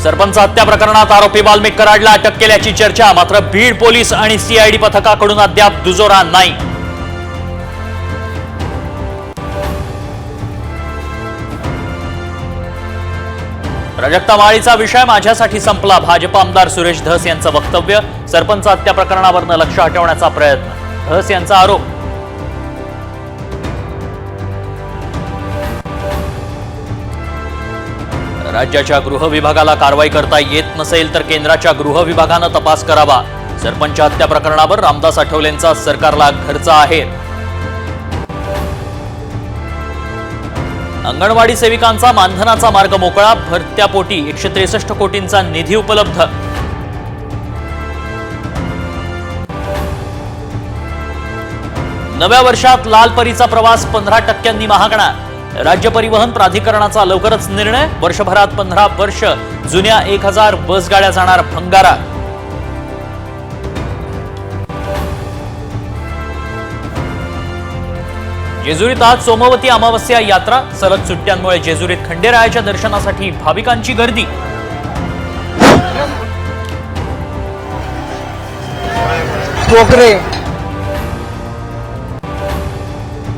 सरपंच हत्या प्रकरणात आरोपी वाल्मिक कराडला अटक केल्याची चर्चा, मात्र बीड पोलीस आणि सीआयडी पथकाकडून अद्याप दुजोरा नाही. प्राजक्ता माळीचा विषय माझ्यासाठी संपला, भाजप आमदार सुरेश धस यांचं वक्तव्य. सरपंच हत्या प्रकरणावरून लक्ष हटवण्याचा प्रयत्न, धस यांचा आरोप. राज्याच्या गृह विभागाला कारवाई करता येत नसेल तर केंद्राच्या गृह विभागानं तपास करावा. सरपंच हत्या प्रकरणावर रामदास आठवलेंचा सरकारला घरचा आहेर. अंगणवाडी सेविकांचा मानधनाचा मार्ग मोकळा, भरत्यापोटी 163 कोटींचा निधी उपलब्ध. नव्या वर्षात लाल परीचा प्रवास 15% महागणार. राज्य परिवहन प्राधिकरणाचा लवकरच निर्णय, वर्षभरात 15 वर्ष जुन्या 1000 बसगाड्या जाणार भंगारात. जेजुरीत आज सोमवती अमावस्या यात्रा, सलग सुट्ट्यांमुळे जेजुरीत खंडेरायाच्या दर्शनासाठी भाविकांची गर्दी. पोखरे